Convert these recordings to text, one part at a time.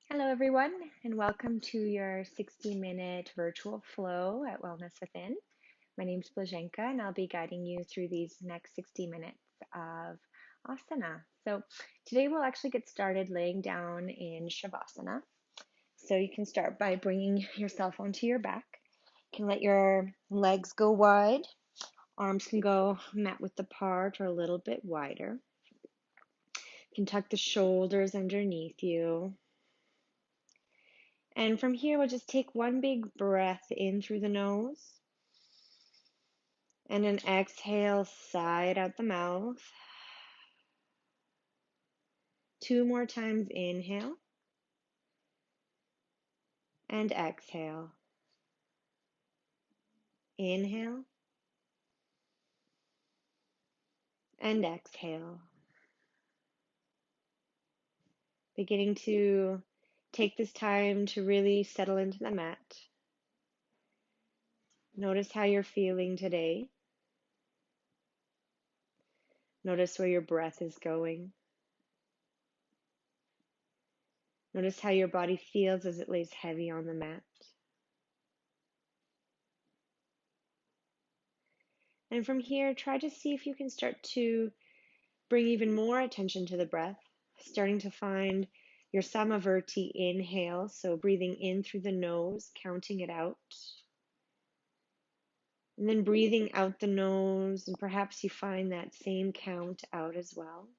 Hello, everyone, and welcome to your 60-minute virtual flow at Wellness Within. My name is Blaženka, and I'll be guiding you through these next 60 minutes of asana. So, today we'll actually get started laying down in Shavasana. So, you can start by bringing yourself onto your back. You can let your legs go wide, arms can go mat width apart or a little bit wider. You can tuck the shoulders underneath you. And from here, we'll just take one big breath in through the nose and an exhale, sigh it out the mouth. Two more times, inhale and exhale. Inhale and exhale. Beginning to take this time to really settle into the mat. Notice how you're feeling today. Notice where your breath is going. Notice how your body feels as it lays heavy on the mat. And from here, try to see if you can start to bring even more attention to the breath, starting to find your Samavrti inhale, so breathing in through the nose, counting it out. And then breathing out the nose, and perhaps you find that same count out as well.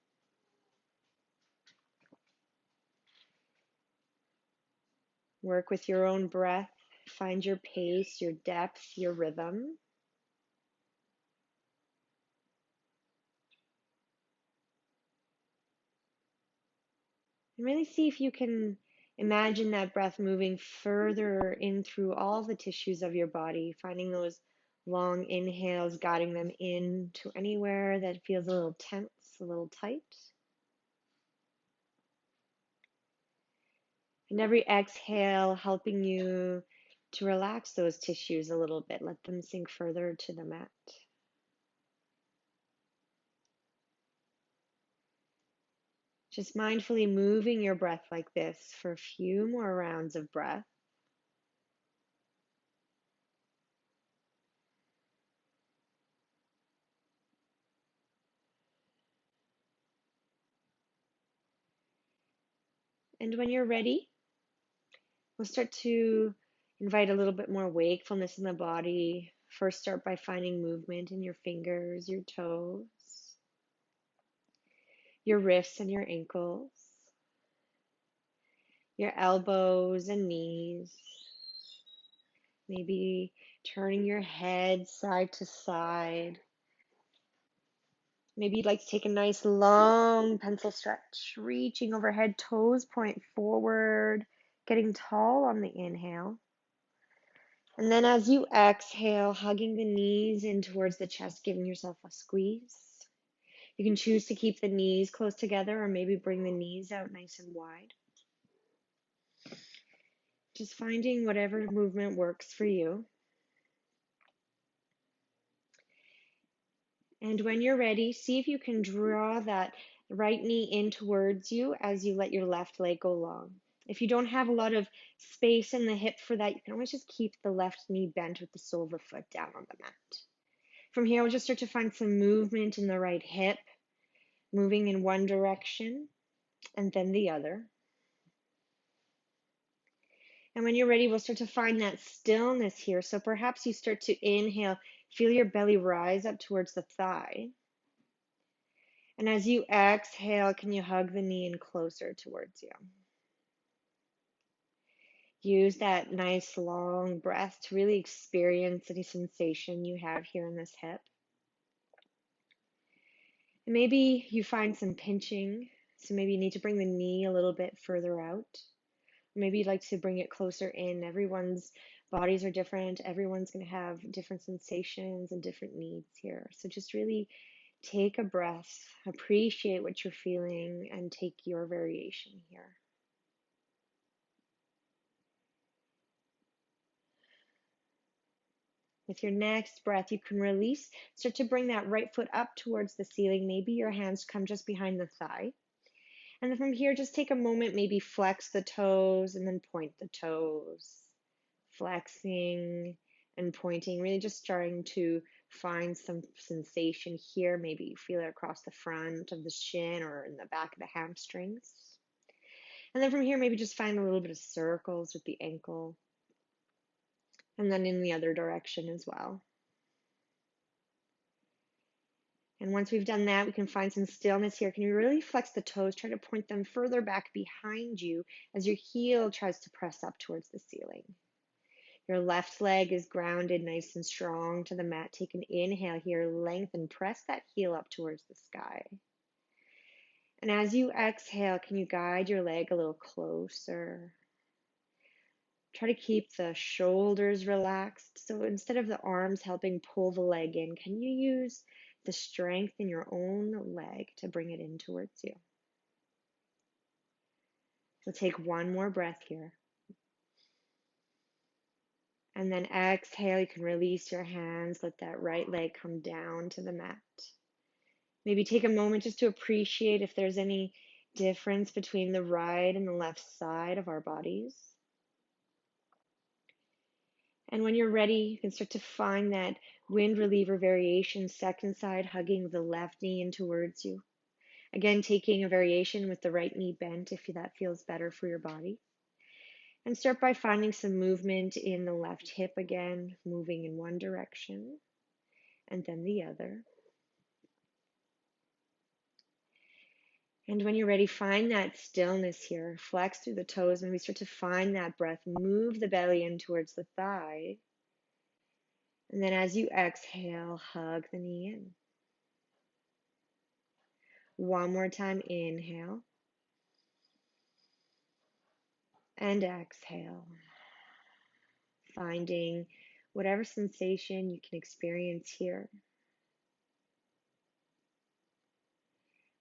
Work with your own breath, find your pace, your depth, your rhythm. And really see if you can imagine that breath moving further in through all the tissues of your body, finding those long inhales, guiding them into anywhere that feels a little tense, a little tight. And every exhale helping you to relax those tissues a little bit, let them sink further to the mat. Just mindfully moving your breath like this for a few more rounds of breath. And when you're ready, we'll start to invite a little bit more wakefulness in the body. First, start by finding movement in your fingers, your toes, your wrists and your ankles, your elbows and knees. Maybe turning your head side to side. Maybe you'd like to take a nice long pencil stretch, reaching overhead, toes point forward, getting tall on the inhale. And then as you exhale, hugging the knees in towards the chest, giving yourself a squeeze. You can choose to keep the knees close together or maybe bring the knees out nice and wide. Just finding whatever movement works for you. And when you're ready, see if you can draw that right knee in towards you as you let your left leg go long. If you don't have a lot of space in the hip for that, you can always just keep the left knee bent with the sole of the foot down on the mat. From here, we'll just start to find some movement in the right hip, moving in one direction and then the other. And when you're ready, we'll start to find that stillness here. So perhaps you start to inhale, feel your belly rise up towards the thigh. And as you exhale, can you hug the knee in closer towards you? Use that nice long breath to really experience any sensation you have here in this hip. And maybe you find some pinching, so maybe you need to bring the knee a little bit further out. Maybe you'd like to bring it closer in. Everyone's bodies are different. Everyone's going to have different sensations and different needs here. So just really take a breath, appreciate what you're feeling, and take your variation here. With your next breath, you can release, start to bring that right foot up towards the ceiling. Maybe your hands come just behind the thigh. And then from here, just take a moment, maybe flex the toes and then point the toes. Flexing and pointing, really just starting to find some sensation here. Maybe you feel it across the front of the shin or in the back of the hamstrings. And then from here, maybe just find a little bit of circles with the ankle. And then in the other direction as well. And once we've done that, we can find some stillness here. Can you really flex the toes? Try to point them further back behind you as your heel tries to press up towards the ceiling. Your left leg is grounded nice and strong to the mat. Take an inhale here, lengthen, press that heel up towards the sky. And as you exhale, can you guide your leg a little closer? Try to keep the shoulders relaxed. So instead of the arms helping pull the leg in, can you use the strength in your own leg to bring it in towards you? So take one more breath here. And then exhale, you can release your hands, let that right leg come down to the mat. Maybe take a moment just to appreciate if there's any difference between the right and the left side of our bodies. And when you're ready, you can start to find that wind reliever variation, second side hugging the left knee in towards you. Again, taking a variation with the right knee bent if that feels better for your body. And start by finding some movement in the left hip again, moving in one direction and then the other. And when you're ready, find that stillness here. Flex through the toes. Maybe start to find that breath. Move the belly in towards the thigh. And then as you exhale, hug the knee in. One more time, inhale. And exhale. Finding whatever sensation you can experience here.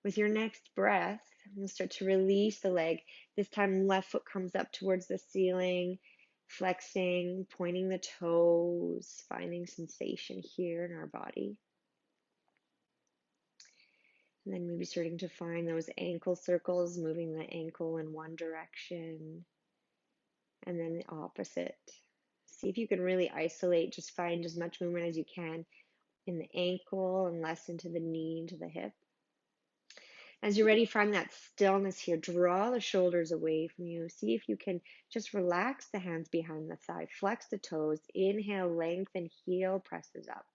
With your next breath, you'll start to release the leg. This time, left foot comes up towards the ceiling, flexing, pointing the toes, finding sensation here in our body. And then maybe starting to find those ankle circles, moving the ankle in one direction and then the opposite. See if you can really isolate, just find as much movement as you can in the ankle and less into the knee, into the hip. As you're ready, find that stillness here. Draw the shoulders away from you. See if you can just relax the hands behind the thigh. Flex the toes. Inhale, lengthen, heel presses up.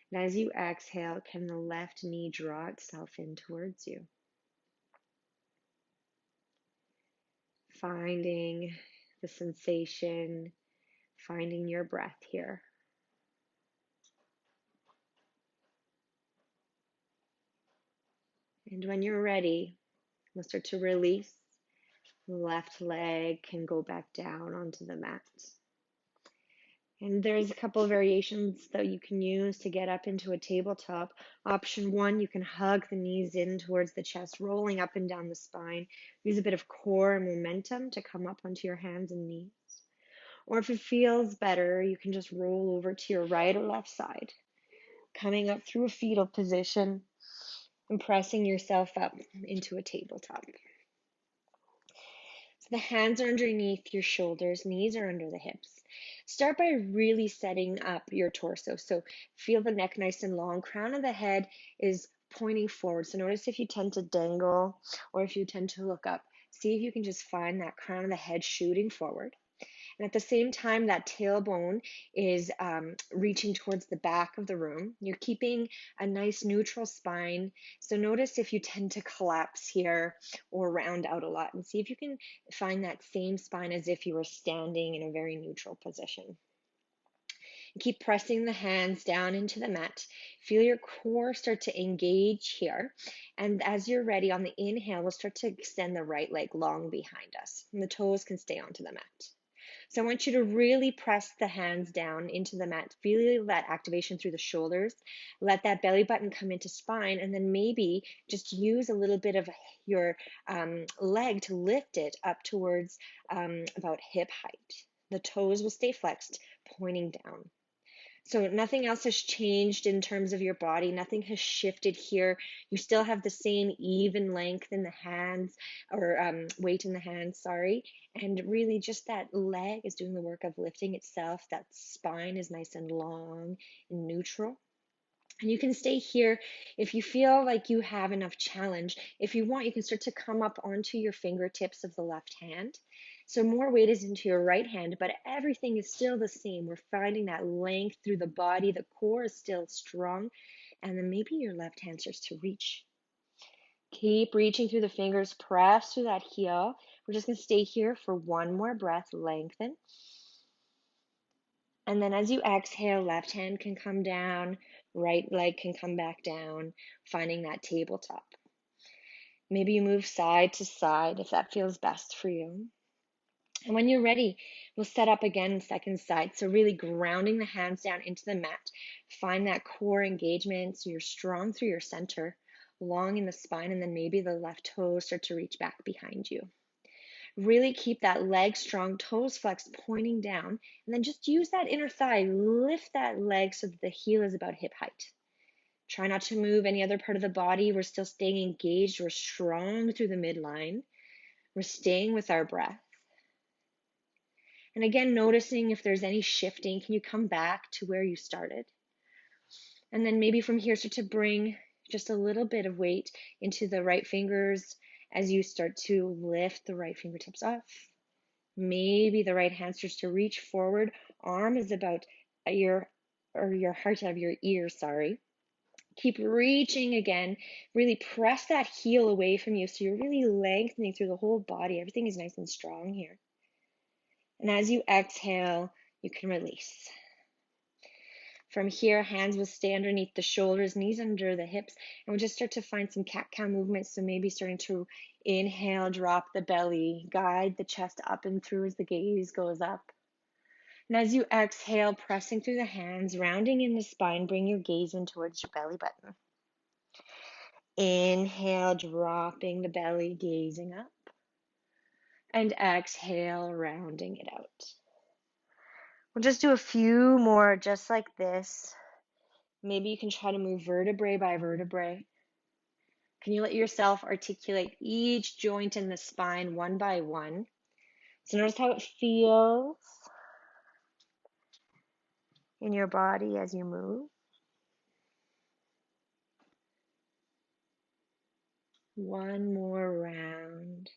And as you exhale, can the left knee draw itself in towards you? Finding the sensation, finding your breath here. And when you're ready, we'll start to release. The left leg can go back down onto the mat. And there's a couple of variations that you can use to get up into a tabletop. Option one, you can hug the knees in towards the chest, rolling up and down the spine. Use a bit of core and momentum to come up onto your hands and knees. Or if it feels better, you can just roll over to your right or left side, coming up through a fetal position and pressing yourself up into a tabletop. So the hands are underneath your shoulders, knees are under the hips. Start by really setting up your torso. So feel the neck nice and long. Crown of the head is pointing forward. So notice if you tend to dangle or if you tend to look up. See if you can just find that crown of the head shooting forward. And at the same time, that tailbone is reaching towards the back of the room. You're keeping a nice neutral spine. So notice if you tend to collapse here or round out a lot, and see if you can find that same spine as if you were standing in a very neutral position. Keep pressing the hands down into the mat. Feel your core start to engage here. And as you're ready, on the inhale, we'll start to extend the right leg long behind us. And the toes can stay onto the mat. So I want you to really press the hands down into the mat. Feel that activation through the shoulders. Let that belly button come into spine, and then maybe just use a little bit of your leg to lift it up towards about hip height. The toes will stay flexed, pointing down. So nothing else has changed in terms of your body. Nothing has shifted here. You still have the same even length in the hands, or weight in the hands, sorry. And really just that leg is doing the work of lifting itself. That spine is nice and long and neutral. And you can stay here if you feel like you have enough challenge. If you want, you can start to come up onto your fingertips of the left hand. So more weight is into your right hand, but everything is still the same. We're finding that length through the body. The core is still strong. And then maybe your left hand starts to reach. Keep reaching through the fingers. Press through that heel. We're just going to stay here for one more breath. Lengthen. And then as you exhale, left hand can come down, right leg can come back down, finding that tabletop. Maybe you move side to side if that feels best for you. And when you're ready, we'll set up again second side. So really grounding the hands down into the mat. Find that core engagement so you're strong through your center, long in the spine, and then maybe the left toes start to reach back behind you. Really keep that leg strong, toes flexed, pointing down, and then just use that inner thigh. Lift that leg so that the heel is about hip height. Try not to move any other part of the body. We're still staying engaged. We're strong through the midline. We're staying with our breath. And again, noticing if there's any shifting. Can you come back to where you started? And then maybe from here, start to bring just a little bit of weight into the right fingers as you start to lift the right fingertips off. Maybe the right hand starts to reach forward. Arm is about your heart out of your ear, sorry. Keep reaching again. Really press that heel away from you so you're really lengthening through the whole body. Everything is nice and strong here. And as you exhale, you can release. From here, hands will stay underneath the shoulders, knees under the hips, and we'll just start to find some cat-cow movements. So maybe starting to inhale, drop the belly, guide the chest up and through as the gaze goes up. And as you exhale, pressing through the hands, rounding in the spine, bring your gaze in towards your belly button. Inhale, dropping the belly, gazing up. And exhale, rounding it out. We'll just do a few more just like this. Maybe you can try to move vertebrae by vertebrae. Can you let yourself articulate each joint in the spine one by one? So notice how it feels in your body as you move. One more round.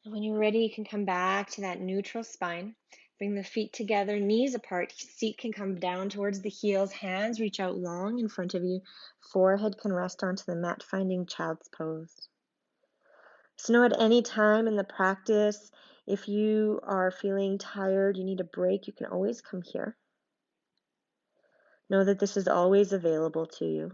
And when you're ready, you can come back to that neutral spine. Bring the feet together, knees apart. Seat can come down towards the heels. Hands reach out long in front of you. Forehead can rest onto the mat, finding child's pose. So know at any time in the practice, if you are feeling tired, you need a break, you can always come here. Know that this is always available to you.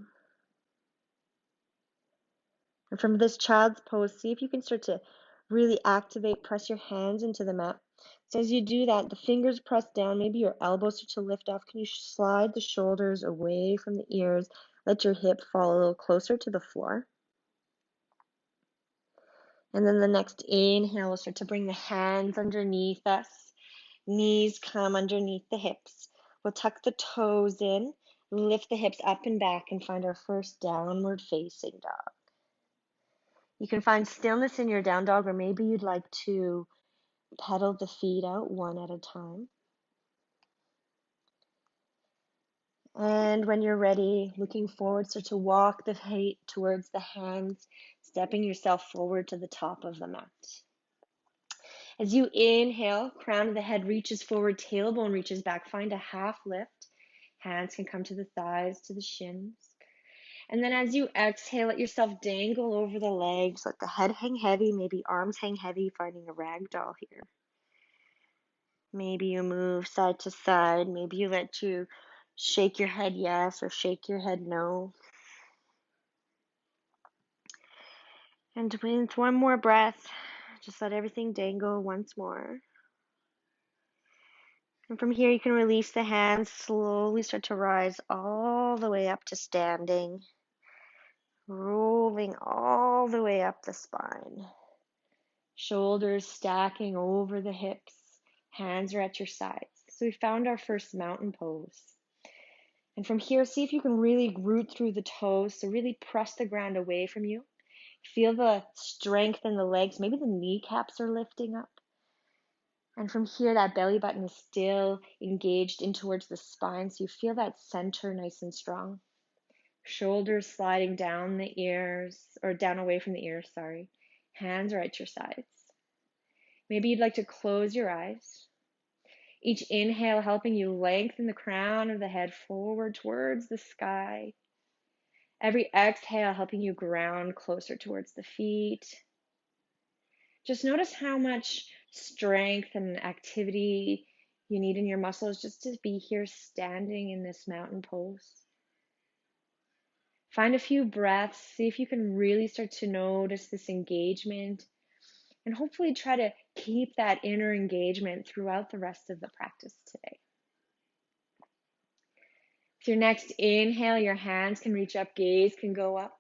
And from this child's pose, see if you can start to really activate, press your hands into the mat. So as you do that, the fingers press down, maybe your elbows start to lift off. Can you slide the shoulders away from the ears? Let your hip fall a little closer to the floor. And then the next inhale, we'll start to bring the hands underneath us. Knees come underneath the hips. We'll tuck the toes in, lift the hips up and back, and find our first downward facing dog. You can find stillness in your down dog, or maybe you'd like to pedal the feet out one at a time. And when you're ready, looking forward, start to walk the feet towards the hands, stepping yourself forward to the top of the mat. As you inhale, crown of the head reaches forward, tailbone reaches back. Find a half lift. Hands can come to the thighs, to the shins. And then as you exhale, let yourself dangle over the legs. Let the head hang heavy, maybe arms hang heavy, finding a rag doll here. Maybe you move side to side. Maybe you let you shake your head yes or shake your head no. And with one more breath, just let everything dangle once more. And from here, you can release the hands, slowly start to rise all the way up to standing, rolling all the way up the spine. Shoulders stacking over the hips, Hands are at your sides. So we found our first mountain pose. And from here, see if you can really root through the toes. So really press the ground away from you. Feel the strength in the legs. Maybe the kneecaps are lifting up. And from here, that belly button is still engaged in towards the spine. So you feel that center nice and strong. Shoulders sliding down the ears, or down away from the ears, sorry. Hands are at your sides. Maybe you'd like to close your eyes. Each inhale helping you lengthen the crown of the head forward towards the sky. Every exhale helping you ground closer towards the feet. Just notice how much strength and activity you need in your muscles just to be here standing in this mountain pose. Find a few breaths, see if you can really start to notice this engagement, and hopefully try to keep that inner engagement throughout the rest of the practice today. With your next inhale, your hands can reach up, gaze can go up.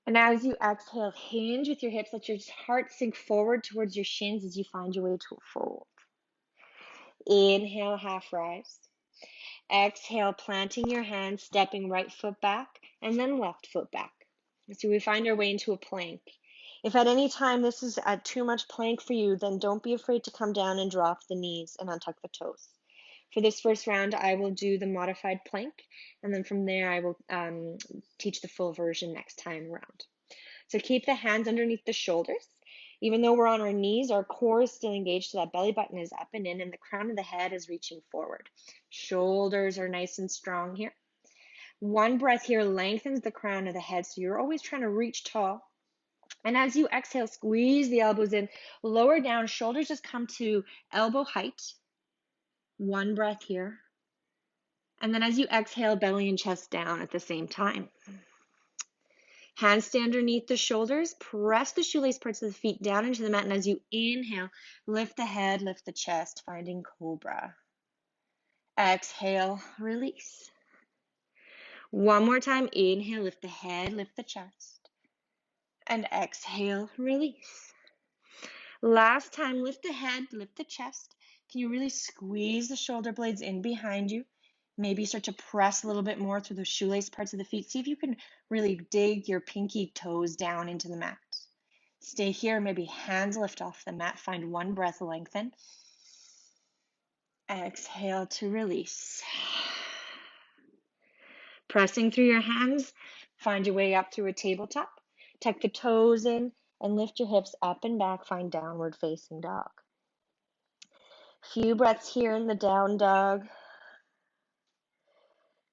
And as you exhale, hinge with your hips, let your heart sink forward towards your shins as you find your way to a fold. Inhale, half rise. Exhale, planting your hands, stepping right foot back, and then left foot back. So we find our way into a plank. If at any time this is too much plank for you, then don't be afraid to come down and drop the knees and untuck the toes. For this first round, I will do the modified plank, and then from there I will teach the full version next time around. So keep the hands underneath the shoulders. Even though we're on our knees, our core is still engaged, so that belly button is up and in, and the crown of the head is reaching forward. Shoulders are nice and strong here. One breath here lengthens the crown of the head, so you're always trying to reach tall. And as you exhale, squeeze the elbows in, lower down, shoulders just come to elbow height. One breath here. And then as you exhale, belly and chest down at the same time. Hands stay underneath the shoulders. Press the shoelace parts of the feet down into the mat. And as you inhale, lift the head, lift the chest, finding cobra. Exhale, release. One more time. Inhale, lift the head, lift the chest. And exhale, release. Last time, lift the head, lift the chest. Can you really squeeze the shoulder blades in behind you? Maybe start to press a little bit more through the shoelace parts of the feet. See if you can really dig your pinky toes down into the mat. Stay here, maybe hands lift off the mat. Find one breath, lengthen. Exhale to release. Pressing through your hands, find your way up through a tabletop. Tuck the toes in and lift your hips up and back. Find downward facing dog. Few breaths here in the down dog.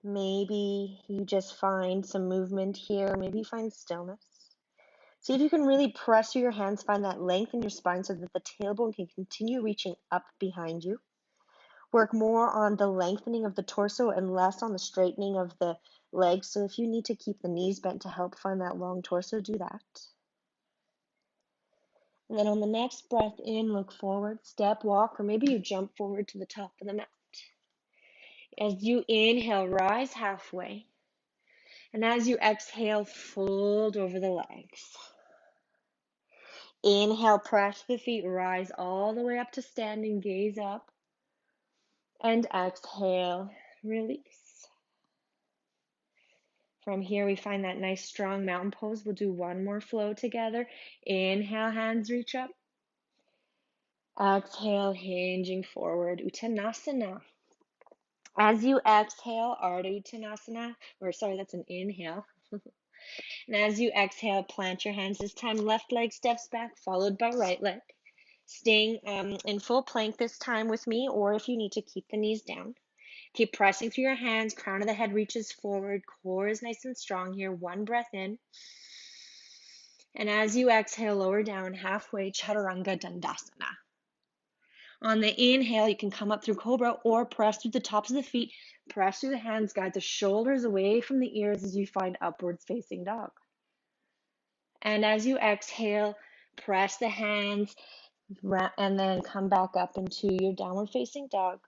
Maybe you just find some movement here. Maybe you find stillness. See if you can really press through your hands, find that length in your spine so that the tailbone can continue reaching up behind you. Work more on the lengthening of the torso and less on the straightening of the legs. So if you need to keep the knees bent to help find that long torso, do that. And then on the next breath in, look forward, step, walk, or maybe you jump forward to the top of the mat. As you inhale, rise halfway. And as you exhale, fold over the legs. Inhale, press the feet, rise all the way up to standing, gaze up. And exhale, release. From here, we find that nice strong mountain pose. We'll do one more flow together. Inhale, hands reach up. Exhale, hinging forward, Uttanasana. As you exhale, Ardha Uttanasana, that's an inhale. And as you exhale, plant your hands. This time, left leg steps back, followed by right leg. Staying in full plank this time with me, or if you need to, keep the knees down. Keep pressing through your hands. Crown of the head reaches forward. Core is nice and strong here. One breath in. And as you exhale, lower down halfway, Chaturanga Dandasana. On the inhale, you can come up through Cobra or press through the tops of the feet. Press through the hands, guide the shoulders away from the ears as you find upwards facing dog. And as you exhale, press the hands and then come back up into your downward facing dog.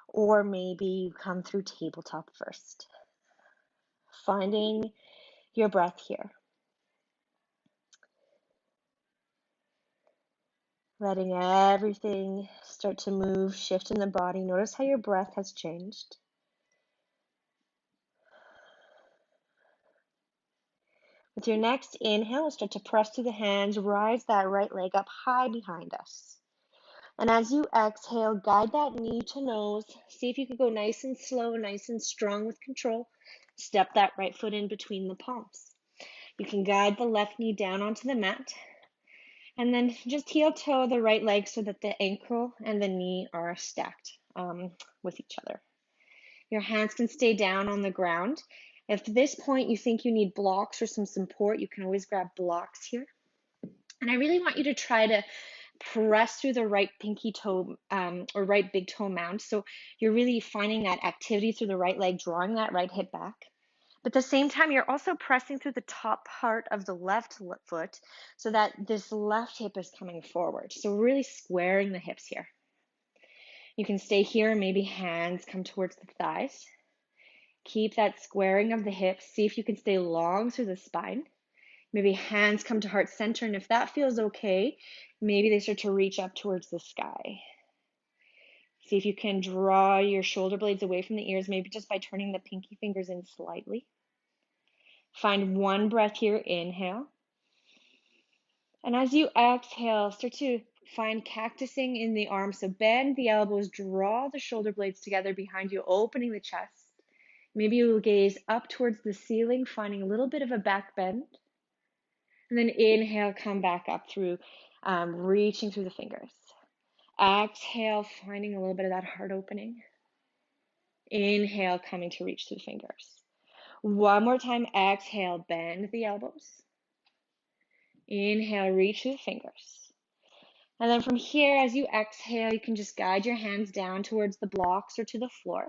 Or maybe you come through tabletop first. Finding your breath here. letting everything start to move, shift in the body. Notice how your breath has changed. With your next inhale, start to press through the hands, rise that right leg up high behind us. And as you exhale, guide that knee to nose. See if you can go nice and slow, nice and strong with control. Step that right foot in between the palms. You can guide the left knee down onto the mat. And then just heel toe the right leg so that the ankle and the knee are stacked with each other. Your hands can stay down on the ground. If at this point you think you need blocks or some support, you can always grab blocks here. And I really want you to try to press through the right pinky toe or right big toe mound. So you're really finding that activity through the right leg, drawing that right hip back. But at the same time, you're also pressing through the top part of the left foot so that this left hip is coming forward. So really squaring the hips here. You can stay here, maybe hands come towards the thighs. Keep that squaring of the hips. See if you can stay long through the spine. Maybe hands come to heart center, and if that feels okay, maybe they start to reach up towards the sky. See if you can draw your shoulder blades away from the ears, maybe just by turning the pinky fingers in slightly. Find one breath here, inhale. And as you exhale, start to find cactusing in the arms. So bend the elbows, draw the shoulder blades together behind you, opening the chest. Maybe you will gaze up towards the ceiling, finding a little bit of a back bend. And then inhale, come back up through, reaching through the fingers. Exhale, finding a little bit of that heart opening. Inhale, coming to reach through the fingers. One more time, exhale, bend the elbows. Inhale, reach through the fingers. And then from here, as you exhale, you can just guide your hands down towards the blocks or to the floor.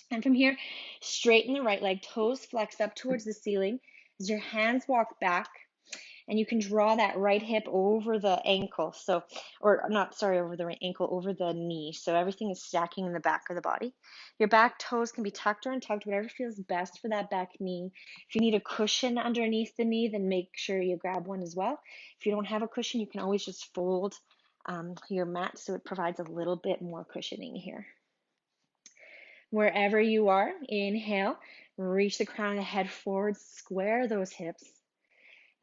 And from here, straighten the right leg, toes flex up towards the ceiling. As your hands walk back, and you can draw that right hip over the ankle. So, or not, sorry, over the ankle, over the knee. So everything is stacking in the back of the body. Your back toes can be tucked or untucked, whatever feels best for that back knee. If you need a cushion underneath the knee, then make sure you grab one as well. If you don't have a cushion, you can always just fold your mat so it provides a little bit more cushioning here. Wherever you are, inhale, reach the crown of the head forward, square those hips.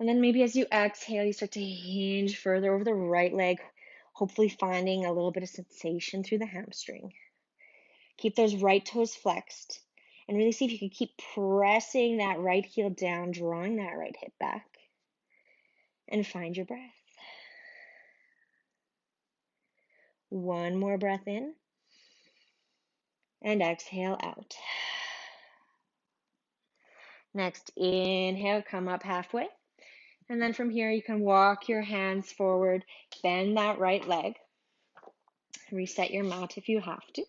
And then maybe as you exhale, you start to hinge further over the right leg, hopefully finding a little bit of sensation through the hamstring. Keep those right toes flexed and really see if you can keep pressing that right heel down, drawing that right hip back, and find your breath. One more breath in and exhale out. Next, inhale, come up halfway. And then from here, you can walk your hands forward, bend that right leg, reset your mat if you have to.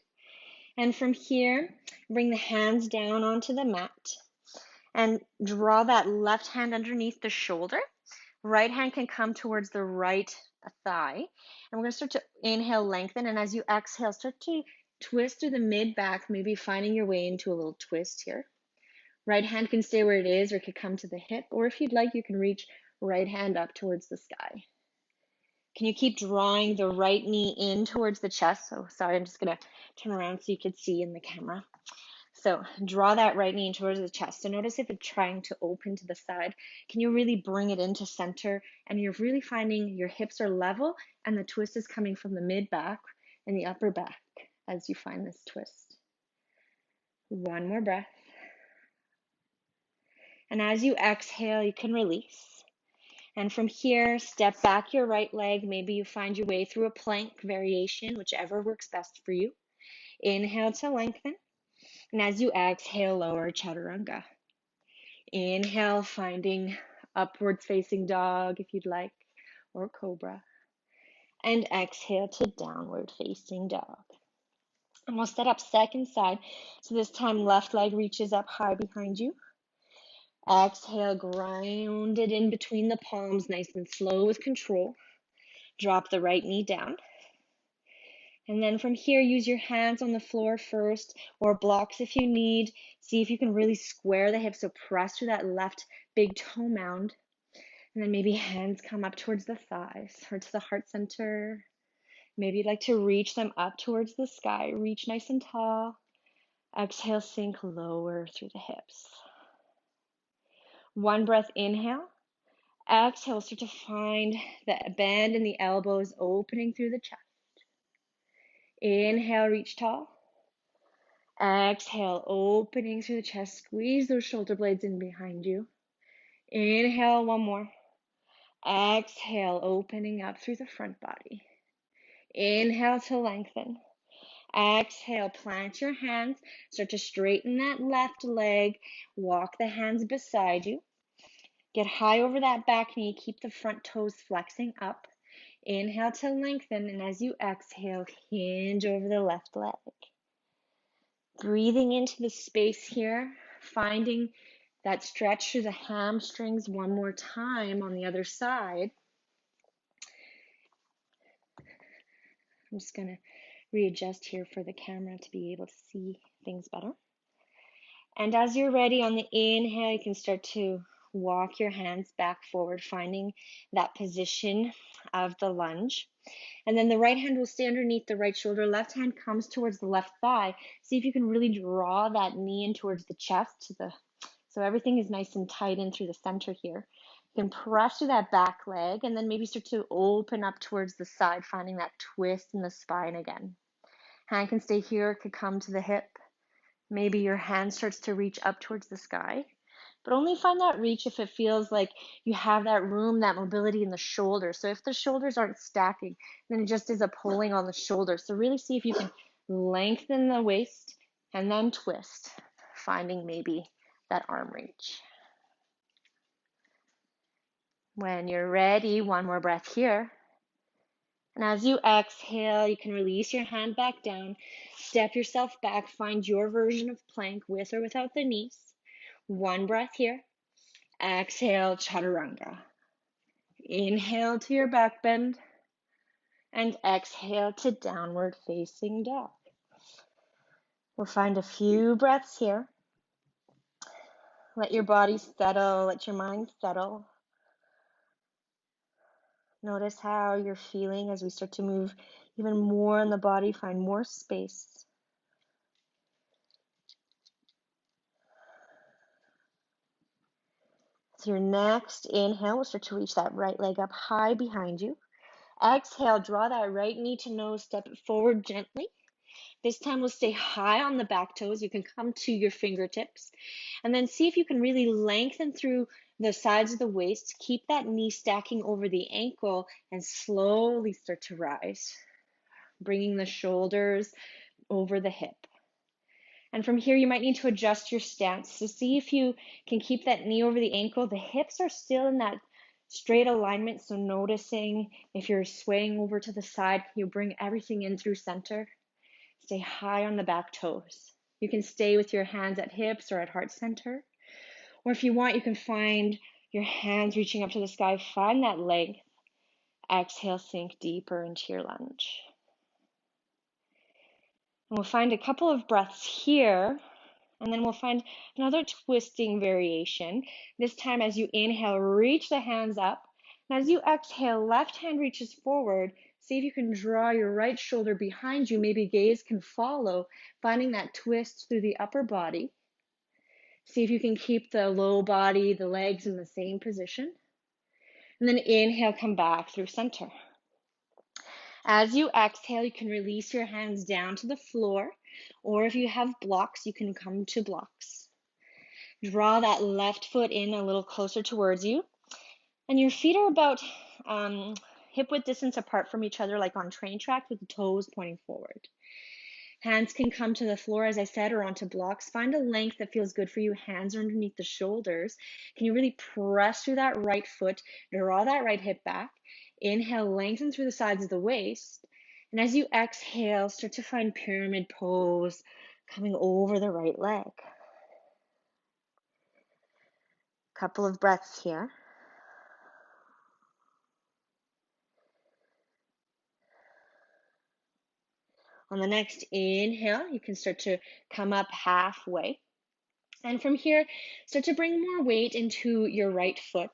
And from here, bring the hands down onto the mat and draw that left hand underneath the shoulder. Right hand can come towards the right thigh. And we're going to start to inhale, lengthen. And as you exhale, start to twist through the mid back, maybe finding your way into a little twist here. Right hand can stay where it is or it could come to the hip. Or if you'd like, you can reach right hand up towards the sky. Can you keep drawing the right knee in towards the chest? So sorry, I'm just going to turn around so you can see in the camera. So draw that right knee in towards the chest. So notice if it's trying to open to the side, can you really bring it into center? And you're really finding your hips are level and the twist is coming from the mid back and the upper back as you find this twist. One more breath. And as you exhale, you can release. And from here, step back your right leg. Maybe you find your way through a plank variation, whichever works best for you. Inhale to lengthen. And as you exhale, lower chaturanga. Inhale, finding upwards facing dog if you'd like, or cobra. And exhale to downward facing dog. And we'll set up second side. So this time left leg reaches up high behind you. Exhale, ground it in between the palms, nice and slow with control. Drop the right knee down. And then from here, use your hands on the floor first, or blocks if you need. See if you can really square the hips, so press through that left big toe mound. And then maybe hands come up towards the thighs or to the heart center. Maybe you'd like to reach them up towards the sky. Reach nice and tall. Exhale, sink lower through the hips. One breath, inhale. Exhale, start to find the bend in the elbows opening through the chest. Inhale, reach tall. Exhale, opening through the chest. Squeeze those shoulder blades in behind you. Inhale, one more. Exhale, opening up through the front body. Inhale to lengthen. Exhale, plant your hands. Start to straighten that left leg. Walk the hands beside you. Get high over that back knee. Keep the front toes flexing up. Inhale to lengthen, and as you exhale, hinge over the left leg. Breathing into the space here, finding that stretch through the hamstrings one more time on the other side. I'm just going to readjust here for the camera to be able to see things better. And as you're ready on the inhale, you can start to walk your hands back forward, finding that position of the lunge. And then the right hand will stay underneath the right shoulder. Left hand comes towards the left thigh. See if you can really draw that knee in towards the chest, so everything is nice and tight in through the center here. You can press through that back leg and then maybe start to open up towards the side, finding that twist in the spine again. Hand can stay here, it could come to the hip. Maybe your hand starts to reach up towards the sky, but only find that reach if it feels like you have that room, that mobility in the shoulders. So if the shoulders aren't stacking, then it just is a pulling on the shoulders. So really see if you can lengthen the waist and then twist, finding maybe that arm reach. When you're ready, one more breath here. And as you exhale, you can release your hand back down, step yourself back, find your version of plank with or without the knees. One breath here. Exhale, chaturanga. Inhale to your back bend and exhale to downward facing dog. We'll find a few breaths here. Let your body settle, let your mind settle. Notice how you're feeling as we start to move even more in the body, find more space. So your next inhale, we'll start to reach that right leg up high behind you. Exhale, draw that right knee to nose, step it forward gently. This time we'll stay high on the back toes. You can come to your fingertips. And then see if you can really lengthen through the sides of the waist. Keep that knee stacking over the ankle and slowly start to rise, bringing the shoulders over the hip. And from here, you might need to adjust your stance. So see if you can keep that knee over the ankle. The hips are still in that straight alignment. So noticing if you're swaying over to the side, can you bring everything in through center? Stay high on the back toes. You can stay with your hands at hips or at heart center. Or if you want, you can find your hands reaching up to the sky. Find that length. Exhale, sink deeper into your lunge. And we'll find a couple of breaths here, and then we'll find another twisting variation. This time, as you inhale, reach the hands up. And as you exhale, left hand reaches forward. See if you can draw your right shoulder behind you. Maybe gaze can follow, finding that twist through the upper body. See if you can keep the low body, the legs in the same position. And then inhale, come back through center. As you exhale, you can release your hands down to the floor, or if you have blocks, you can come to blocks. Draw that left foot in a little closer towards you, and your feet are about hip width distance apart from each other, like on train tracks with the toes pointing forward. Hands can come to the floor, as I said, or onto blocks. Find a length that feels good for you. Hands are underneath the shoulders. Can you really press through that right foot, draw that right hip back? Inhale, lengthen through the sides of the waist. And as you exhale, start to find pyramid pose, coming over the right leg. Couple of breaths here. On the next inhale, you can start to come up halfway. And from here, start to bring more weight into your right foot.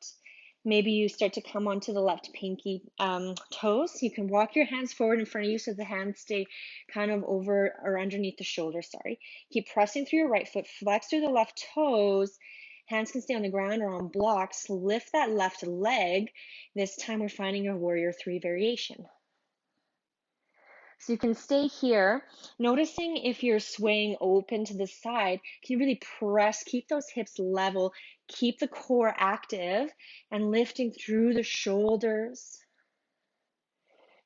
Maybe you start to come onto the left pinky toes. You can walk your hands forward in front of you so the hands stay kind of over or underneath the shoulder, sorry. Keep pressing through your right foot, flex through the left toes. Hands can stay on the ground or on blocks. Lift that left leg. This time we're finding a warrior three variation. So you can stay here, noticing if you're swaying open to the side, can you really press, keep those hips level, keep the core active and lifting through the shoulders.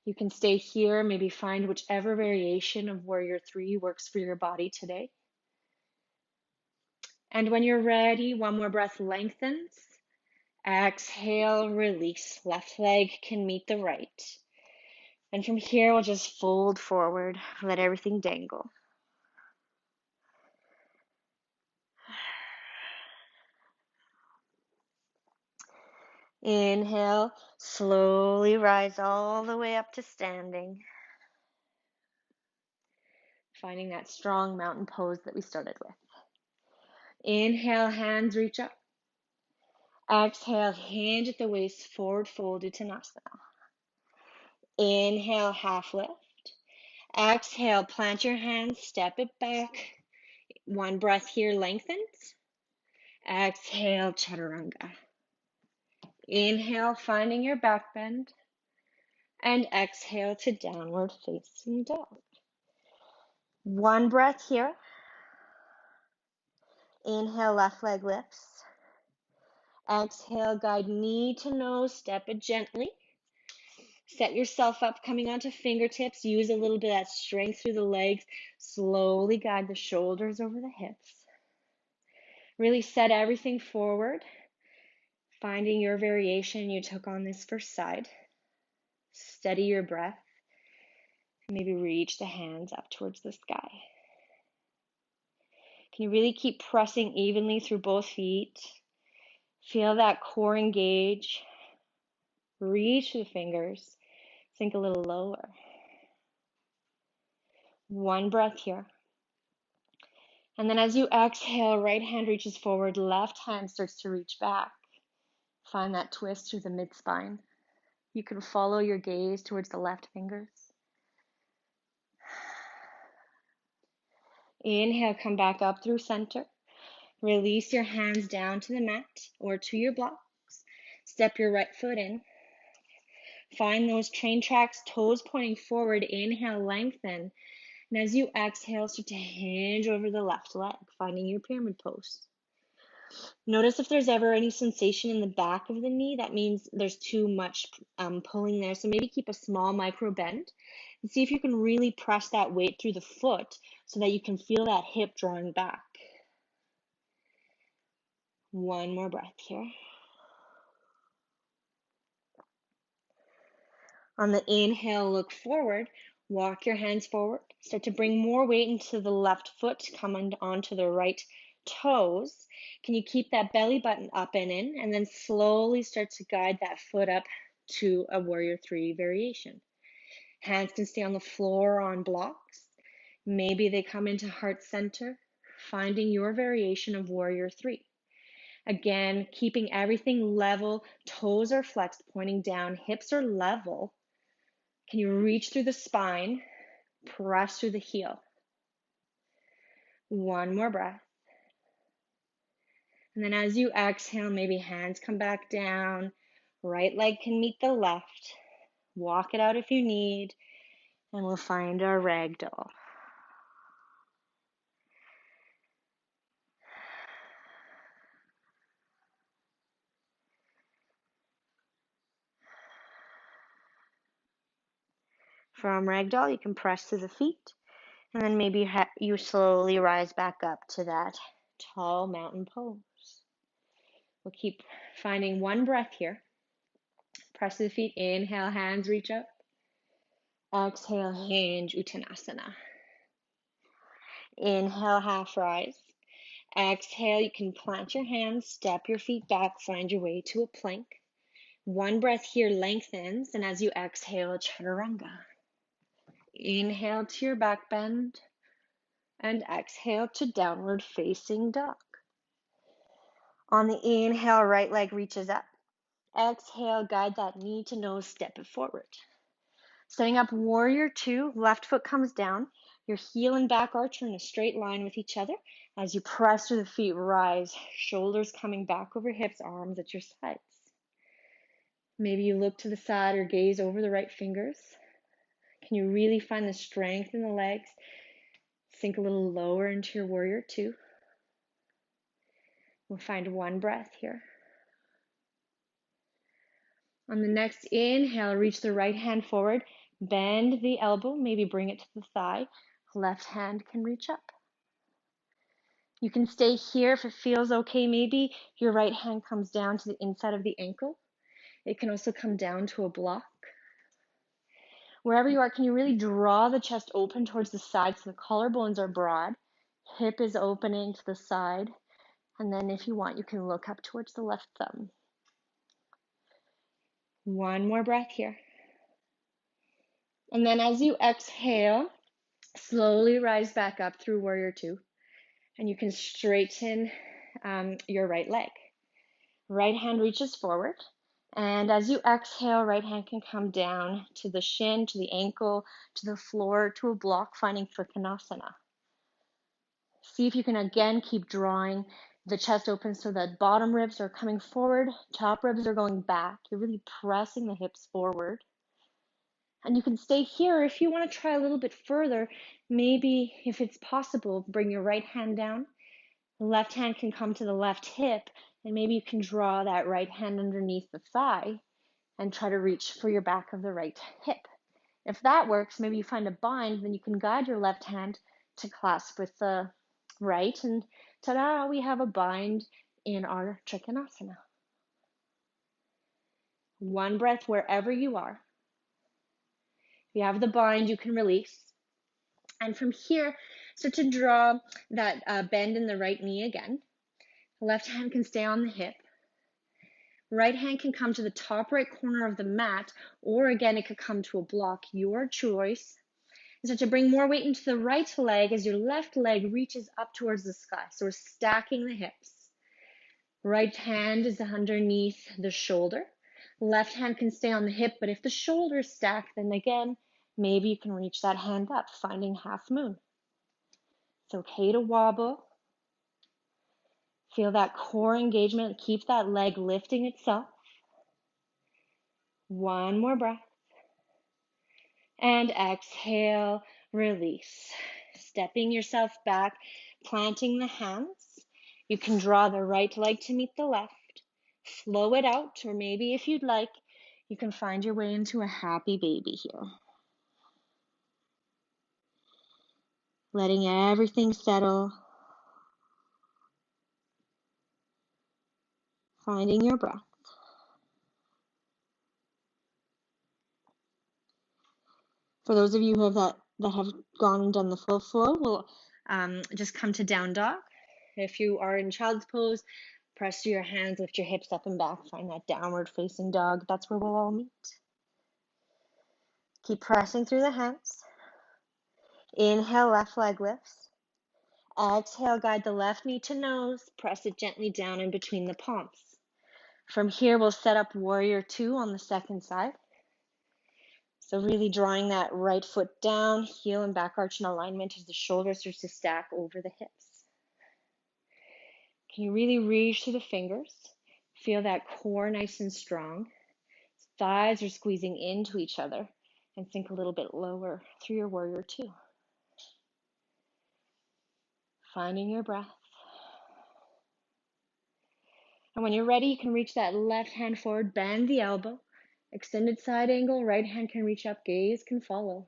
You can stay here, maybe find whichever variation of warrior three works for your body today. And when you're ready, one more breath lengthens. Exhale, release. Left leg can meet the right. And from here, we'll just fold forward, let everything dangle. Inhale, slowly rise all the way up to standing. Finding that strong mountain pose that we started with. Inhale, hands reach up. Exhale, hinge at the waist, forward fold, Uttanasana. Inhale, half lift. Exhale, plant your hands, step it back. One breath here, lengthens. Exhale, chaturanga. Inhale, finding your back bend. And exhale to downward facing dog. One breath here. Inhale, left leg lifts. Exhale, guide knee to nose, step it gently. Set yourself up, coming onto fingertips. Use a little bit of that strength through the legs. Slowly guide the shoulders over the hips. Really set everything forward, finding your variation you took on this first side. Steady your breath. Maybe reach the hands up towards the sky. Can you really keep pressing evenly through both feet? Feel that core engage. Reach the fingers. Sink a little lower. One breath here. And then as you exhale, right hand reaches forward, left hand starts to reach back. Find that twist through the mid-spine. You can follow your gaze towards the left fingers. Inhale, come back up through center. Release your hands down to the mat or to your blocks. Step your right foot in. Find those train tracks, toes pointing forward. Inhale, lengthen. And as you exhale, start to hinge over the left leg, finding your pyramid pose. Notice if there's ever any sensation in the back of the knee, that means there's too much pulling there. So maybe keep a small micro bend and see if you can really press that weight through the foot so that you can feel that hip drawing back. One more breath here. On the inhale, look forward. Walk your hands forward. Start to bring more weight into the left foot, come onto the right toes. Can you keep that belly button up and in, and then slowly start to guide that foot up to a warrior three variation. Hands can stay on the floor or on blocks. Maybe they come into heart center, finding your variation of warrior three. Again, keeping everything level, toes are flexed, pointing down, hips are level. Can you reach through the spine, press through the heel? One more breath. And then as you exhale, maybe hands come back down. Right leg can meet the left. Walk it out if you need. And we'll find our ragdoll. From ragdoll, you can press through the feet. And then maybe you slowly rise back up to that tall mountain pose. We'll keep finding one breath here. Press the feet, inhale, hands reach up. Exhale, hinge, Uttanasana. Inhale, half rise. Exhale, you can plant your hands, step your feet back, find your way to a plank. One breath here lengthens, and as you exhale, chaturanga. Inhale to your back bend, and exhale to downward facing dog. On the inhale, right leg reaches up. Exhale, guide that knee to nose, step it forward. Setting up warrior two, left foot comes down. Your heel and back arch are in a straight line with each other. As you press through the feet, rise, shoulders coming back over hips, arms at your sides. Maybe you look to the side or gaze over the right fingers. Can you really find the strength in the legs? Sink a little lower into your warrior two. We'll find one breath here. On the next inhale, reach the right hand forward, bend the elbow, maybe bring it to the thigh. Left hand can reach up. You can stay here if it feels okay. Maybe your right hand comes down to the inside of the ankle. It can also come down to a block. Wherever you are, can you really draw the chest open towards the side so the collarbones are broad, hip is opening to the side, and then if you want, you can look up towards the left thumb. One more breath here. And then as you exhale, slowly rise back up through warrior two, and you can straighten your right leg. Right hand reaches forward, and as you exhale, right hand can come down to the shin, to the ankle, to the floor, to a block, finding Trikonasana. See if you can again keep drawing the chest open so that bottom ribs are coming forward, top ribs are going back. You're really pressing the hips forward. And you can stay here if you want to try a little bit further. Maybe if it's possible, bring your right hand down. The left hand can come to the left hip, and maybe you can draw that right hand underneath the thigh and try to reach for your back of the right hip. If that works, maybe you find a bind, then you can guide your left hand to clasp with the right, and ta-da, we have a bind in our Trikonasana. One breath wherever you are. If you have the bind, you can release. And from here, start to draw that bend in the right knee again. The left hand can stay on the hip. Right hand can come to the top right corner of the mat, or again, it could come to a block, your choice. And start to bring more weight into the right leg as your left leg reaches up towards the sky. So we're stacking the hips. Right hand is underneath the shoulder. Left hand can stay on the hip, but if the shoulders stack, then again, maybe you can reach that hand up, finding half moon. It's okay to wobble. Feel that core engagement. Keep that leg lifting itself. One more breath. And exhale, release. Stepping yourself back, planting the hands. You can draw the right leg to meet the left. Flow it out, or maybe if you'd like, you can find your way into a happy baby here. Letting everything settle. Finding your breath. For those of you who have that have gone and done the full flow, we'll just come to down dog. If you are in child's pose, press through your hands, lift your hips up and back, find that downward facing dog. That's where we'll all meet. Keep pressing through the hands. Inhale, left leg lifts. Exhale, guide the left knee to nose. Press it gently down in between the palms. From here, we'll set up warrior two on the second side. So really drawing that right foot down, heel and back arch in alignment as the shoulders start to stack over the hips. Can you really reach through the fingers? Feel that core nice and strong. Thighs are squeezing into each other, and sink a little bit lower through your warrior two. Finding your breath. And when you're ready, you can reach that left hand forward, bend the elbow, extended side angle, right hand can reach up, gaze can follow.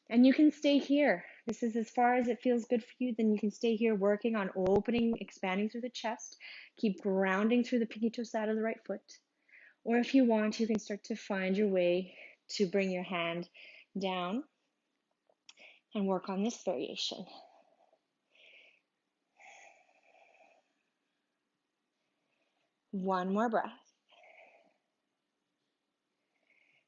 And you can stay here. This is as far as it feels good for you. Then you can stay here working on opening, expanding through the chest. Keep grounding through the pinky toe side of the right foot. Or if you want, you can start to find your way to bring your hand down and work on this variation. One more breath.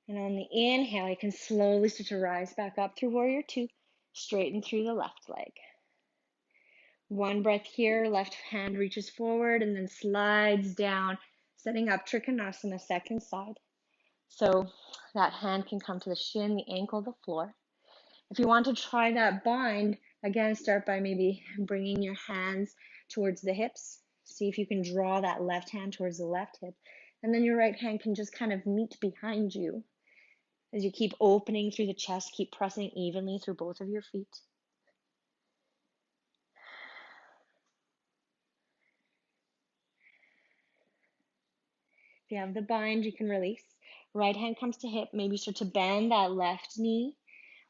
And on the inhale, you can slowly start to rise back up through warrior two, straighten through the left leg. One breath here, left hand reaches forward and then slides down, Setting up Trikonasana, second side. So that hand can come to the shin, the ankle, the floor. If you want to try that bind, again, start by maybe bringing your hands towards the hips. See if you can draw that left hand towards the left hip. And then your right hand can just kind of meet behind you. As you keep opening through the chest, keep pressing evenly through both of your feet. If you have the bind, you can release. Right hand comes to hip. Maybe start to bend that left knee.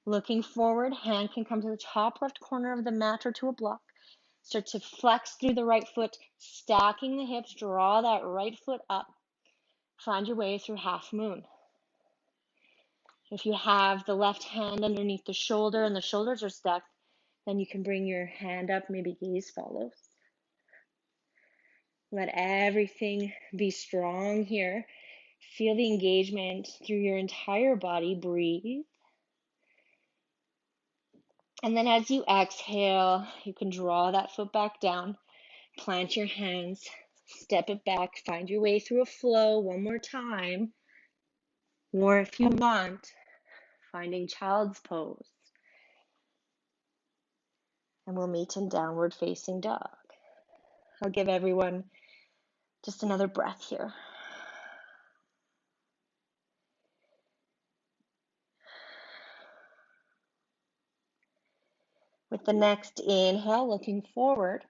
Looking forward, hand can come to the top left corner of the mat or to a block. Start to flex through the right foot, stacking the hips. Draw that right foot up. Find your way through half moon. If you have the left hand underneath the shoulder and the shoulders are stacked, then you can bring your hand up, maybe gaze follows. Let everything be strong here. Feel the engagement through your entire body. Breathe. And then as you exhale, you can draw that foot back down. Plant your hands. Step it back. Find your way through a flow one more time. Or if you want, finding child's pose. And we'll meet in downward facing dog. I'll give everyone just another breath here. With the next inhale, looking forward,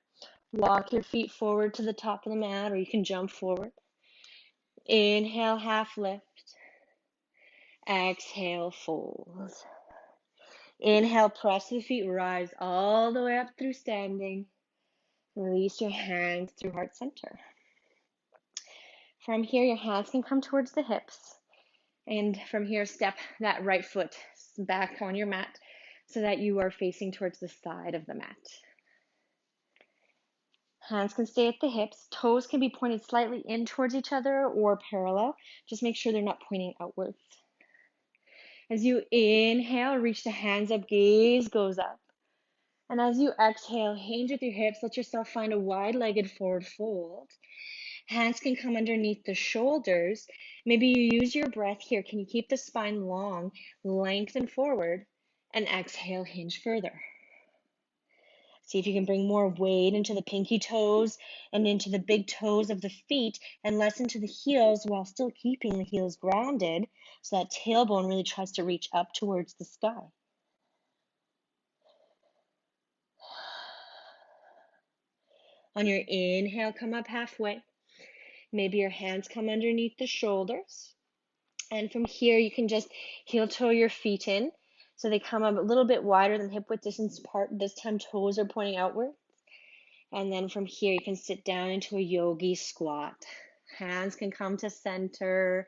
walk your feet forward to the top of the mat, or you can jump forward. Inhale, half lift. Exhale, fold. Inhale, press the feet, rise all the way up through standing. Release your hands through heart center. From here, your hands can come towards the hips. And from here, step that right foot back on your mat so that you are facing towards the side of the mat. Hands can stay at the hips. Toes can be pointed slightly in towards each other or parallel. Just make sure they're not pointing outwards. As you inhale, reach the hands up, gaze goes up. And as you exhale, hinge with your hips. Let yourself find a wide-legged forward fold. Hands can come underneath the shoulders. Maybe you use your breath here. Can you keep the spine long, lengthen forward, and exhale, hinge further. See if you can bring more weight into the pinky toes and into the big toes of the feet and less into the heels while still keeping the heels grounded so that tailbone really tries to reach up towards the sky. On your inhale, come up halfway. Maybe your hands come underneath the shoulders. And from here, you can just heel toe your feet in. So they come up a little bit wider than hip width distance apart. This time, toes are pointing outward. And then from here, you can sit down into a yogi squat. Hands can come to center.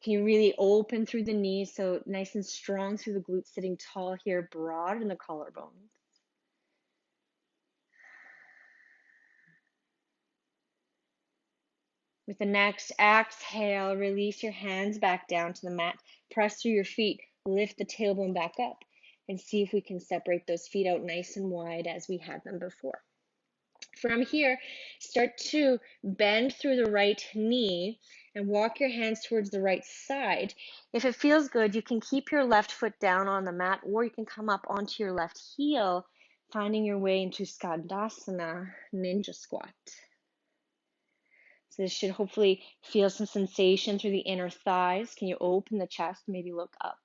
Can you really open through the knees so nice and strong through the glutes, sitting tall here, broad in the collarbones. With the next exhale, release your hands back down to the mat. Press through your feet. Lift the tailbone back up and see if we can separate those feet out nice and wide as we had them before. From here, start to bend through the right knee and walk your hands towards the right side. If it feels good, you can keep your left foot down on the mat, or you can come up onto your left heel, finding your way into Skandasana, ninja squat. So this should hopefully feel some sensation through the inner thighs. Can you open the chest, maybe look up?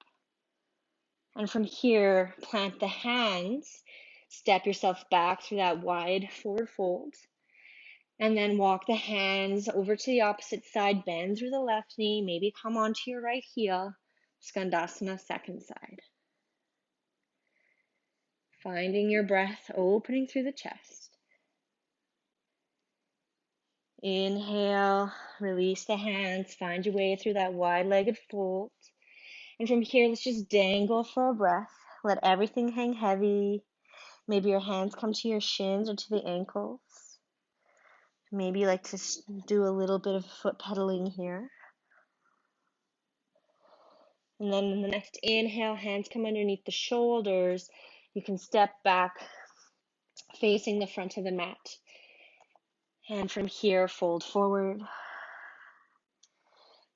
And from here, plant the hands, step yourself back through that wide forward fold. And then walk the hands over to the opposite side, bend through the left knee, maybe come onto your right heel, Skandasana, second side. Finding your breath, opening through the chest. Inhale, release the hands, find your way through that wide-legged fold. And from here, let's just dangle for a breath. Let everything hang heavy. Maybe your hands come to your shins or to the ankles. Maybe you like to do a little bit of foot pedaling here. And then in the next inhale, hands come underneath the shoulders. You can step back, facing the front of the mat. And from here, fold forward.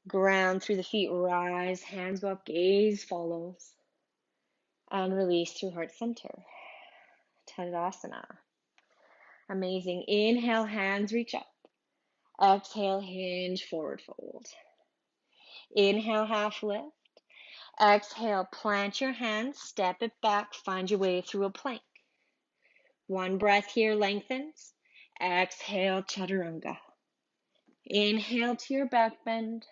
Ground through the feet, rise, hands go up, gaze follows. And release through heart center. Tadasana. Amazing. Inhale, hands reach up. Exhale, hinge, forward fold. Inhale, half lift. Exhale, plant your hands, step it back, find your way through a plank. One breath here lengthens. Exhale, chaturanga. Inhale to your back bend.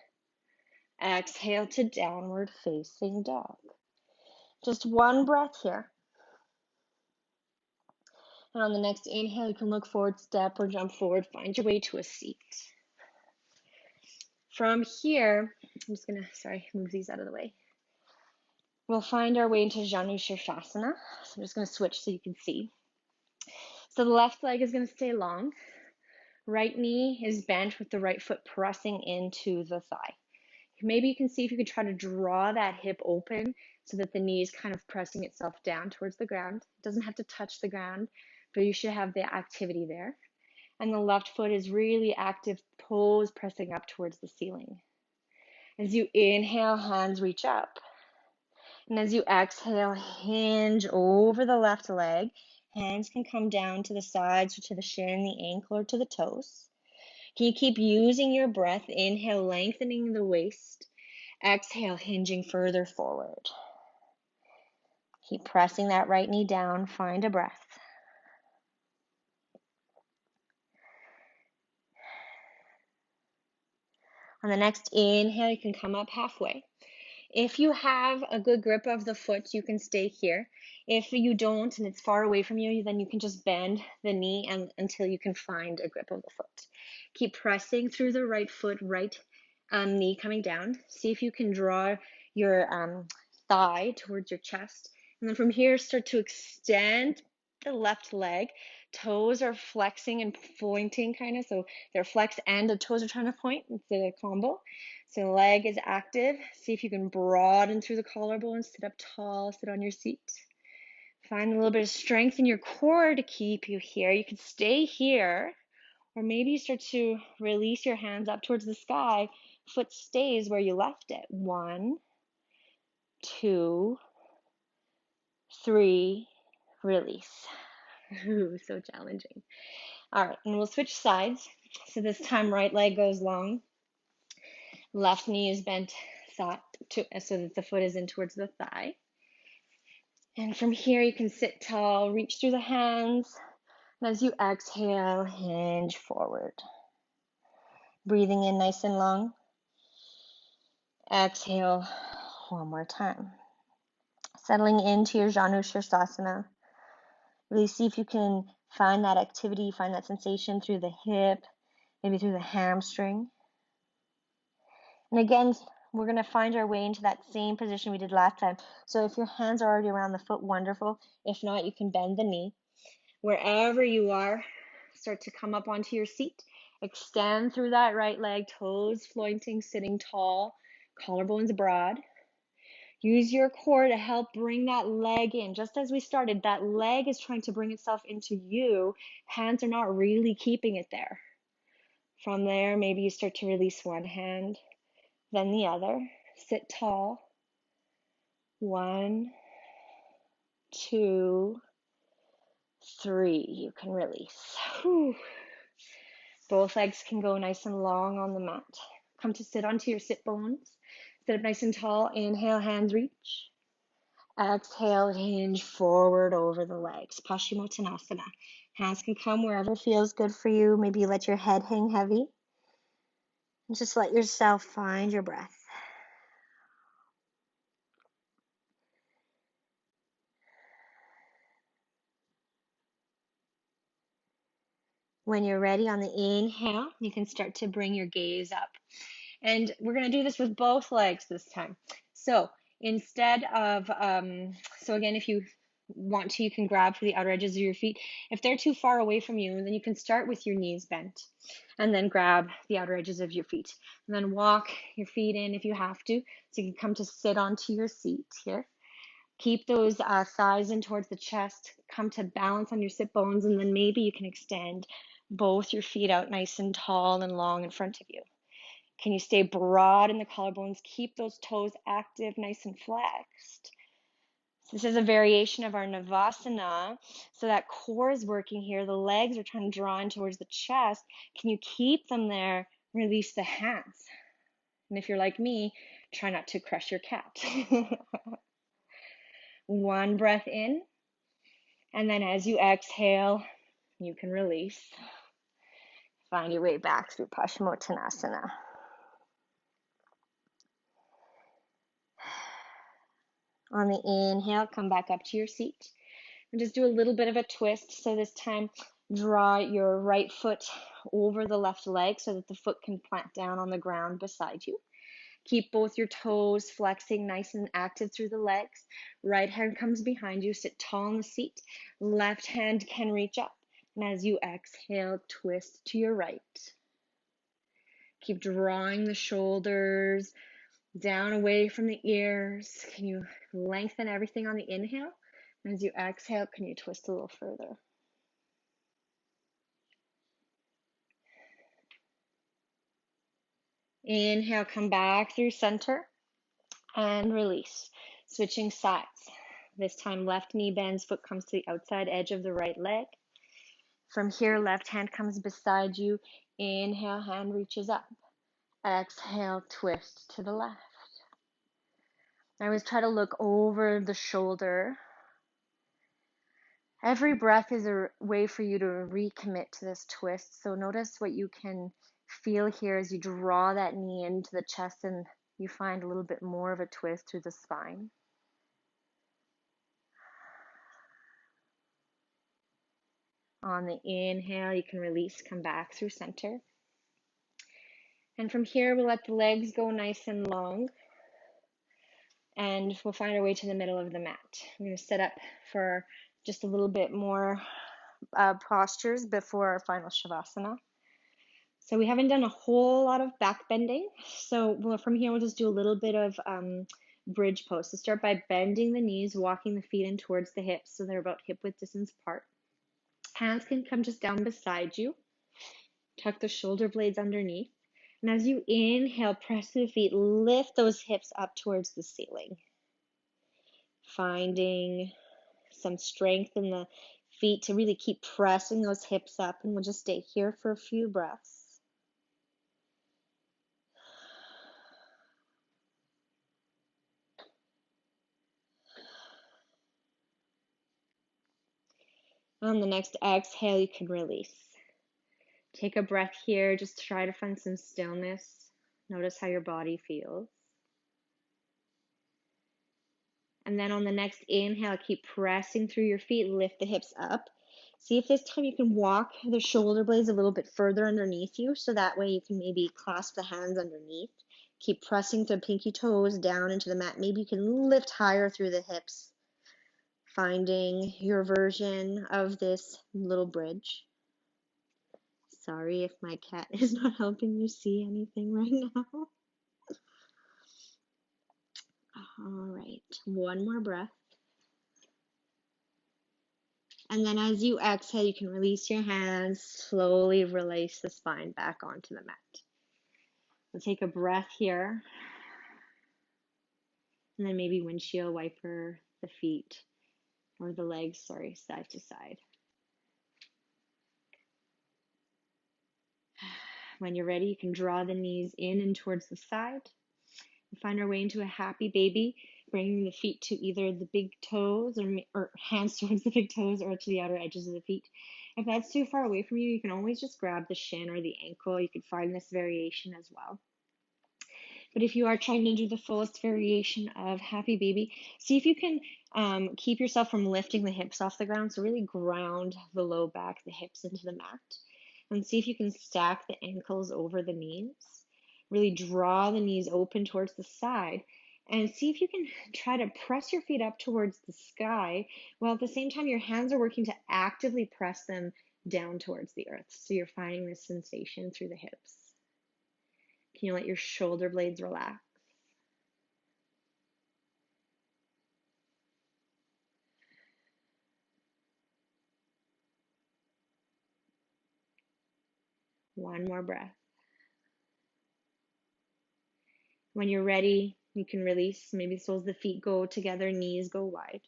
Exhale to downward facing dog. Just one breath here. And on the next inhale, you can look forward, step or jump forward, find your way to a seat. From here, I'm just gonna, move these out of the way. We'll find our way into Janu Sirsasana. So I'm just gonna switch so you can see. So the left leg is gonna stay long. Right knee is bent with the right foot pressing into the thigh. Maybe you can see if you could try to draw that hip open so that the knee is kind of pressing itself down towards the ground. It doesn't have to touch the ground, but you should have the activity there. And the left foot is really active, toes pressing up towards the ceiling. As you inhale, hands reach up. And as you exhale, hinge over the left leg. Hands can come down to the sides or to the shin, the ankle, or to the toes. Can you keep using your breath? Inhale, lengthening the waist. Exhale, hinging further forward. Keep pressing that right knee down. Find a breath. On the next inhale, you can come up halfway. If you have a good grip of the foot, you can stay here. If you don't and it's far away from you, then you can just bend the knee until you can find a grip of the foot. Keep pressing through the right foot, right knee coming down. See if you can draw your thigh towards your chest. And then from here, start to extend the left leg. Toes are flexing and pointing kind of, so they're flexed and the toes are trying to point. It's a combo. So the leg is active. See if you can broaden through the collarbone, sit up tall, sit on your seat. Find a little bit of strength in your core to keep you here. You can stay here, or maybe you start to release your hands up towards the sky. Foot stays where you left it. 1, 2, 3, release. Ooh, so challenging. All right, and we'll switch sides. So this time right leg goes long. Left knee is bent so that the foot is in towards the thigh. And from here, you can sit tall, reach through the hands. And as you exhale, hinge forward. Breathing in nice and long. Exhale one more time. Settling into your Janu Sirsasana. Really see if you can find that activity, find that sensation through the hip, maybe through the hamstring. And again, we're going to find our way into that same position we did last time. So if your hands are already around the foot, wonderful. If not, you can bend the knee. Wherever you are, start to come up onto your seat. Extend through that right leg, toes pointing, sitting tall, collarbones broad. Use your core to help bring that leg in. Just as we started, that leg is trying to bring itself into you. Hands are not really keeping it there. From there, maybe you start to release one hand, then the other. Sit tall. 1, 2, 3. You can release. Whew. Both legs can go nice and long on the mat. Come to sit onto your sit bones. Sit up nice and tall. Inhale, hands reach. Exhale, hinge forward over the legs. Paschimottanasana. Hands can come wherever feels good for you. Maybe you let your head hang heavy. And just let yourself find your breath. When you're ready on the inhale, you can start to bring your gaze up. And we're going to do this with both legs this time. So instead of, so again, if you want to, you can grab for the outer edges of your feet. If they're too far away from you, then you can start with your knees bent and then grab the outer edges of your feet. And then walk your feet in if you have to. So you can come to sit onto your seat here. Keep those thighs in towards the chest. Come to balance on your sit bones, and then maybe you can extend both your feet out nice and tall and long in front of you. Can you stay broad in the collarbones? Keep those toes active, nice and flexed. So this is a variation of our Navasana. So that core is working here. The legs are trying to draw in towards the chest. Can you keep them there? Release the hands. And if you're like me, try not to crush your cat. One breath in. And then as you exhale, you can release. Find your way back through Paschimottanasana. On the inhale, come back up to your seat. And just do a little bit of a twist. So this time, draw your right foot over the left leg so that the foot can plant down on the ground beside you. Keep both your toes flexing nice and active through the legs. Right hand comes behind you. Sit tall in the seat. Left hand can reach up. And as you exhale, twist to your right. Keep drawing the shoulders down away from the ears. Can you lengthen everything on the inhale? And as you exhale, can you twist a little further? Inhale, come back through center and release. Switching sides. This time, left knee bends, foot comes to the outside edge of the right leg. From here, left hand comes beside you. Inhale, hand reaches up. Exhale, twist to the left. I always try to look over the shoulder. Every breath is a way for you to recommit to this twist. So notice what you can feel here as you draw that knee into the chest and you find a little bit more of a twist through the spine. On the inhale, you can release, come back through center. And from here, we'll let the legs go nice and long. And we'll find our way to the middle of the mat. I'm going to set up for just a little bit more postures before our final Shavasana. So we haven't done a whole lot of back bending. So from here, we'll just do a little bit of bridge pose. So start by bending the knees, walking the feet in towards the hips so they're about hip width distance apart. Hands can come just down beside you. Tuck the shoulder blades underneath. And as you inhale, press through the feet, lift those hips up towards the ceiling. Finding some strength in the feet to really keep pressing those hips up. And we'll just stay here for a few breaths. On the next exhale, you can release. Take a breath here. Just try to find some stillness. Notice how your body feels. And then on the next inhale, keep pressing through your feet. Lift the hips up. See if this time you can walk the shoulder blades a little bit further underneath you. So that way you can maybe clasp the hands underneath. Keep pressing the pinky toes down into the mat. Maybe you can lift higher through the hips. Finding your version of this little bridge. Sorry if my cat is not helping you see anything right now. All right, one more breath. And then as you exhale, you can release your hands, slowly release the spine back onto the mat. We'll take a breath here. And then maybe windshield wiper the feet or the legs, side to side. When you're ready, you can draw the knees in and towards the side. We'll find our way into a happy baby, bringing the feet to either the big toes or hands towards the big toes or to the outer edges of the feet. If that's too far away from you, you can always just grab the shin or the ankle. You can find this variation as well. But if you are trying to do the fullest variation of happy baby, see if you can keep yourself from lifting the hips off the ground. So really ground the low back, the hips into the mat. And see if you can stack the ankles over the knees. Really draw the knees open towards the side. And see if you can try to press your feet up towards the sky, while at the same time your hands are working to actively press them down towards the earth. So you're finding this sensation through the hips. Can you let your shoulder blades relax? One more breath. When you're ready, you can release. Maybe soles of the feet go together, knees go wide.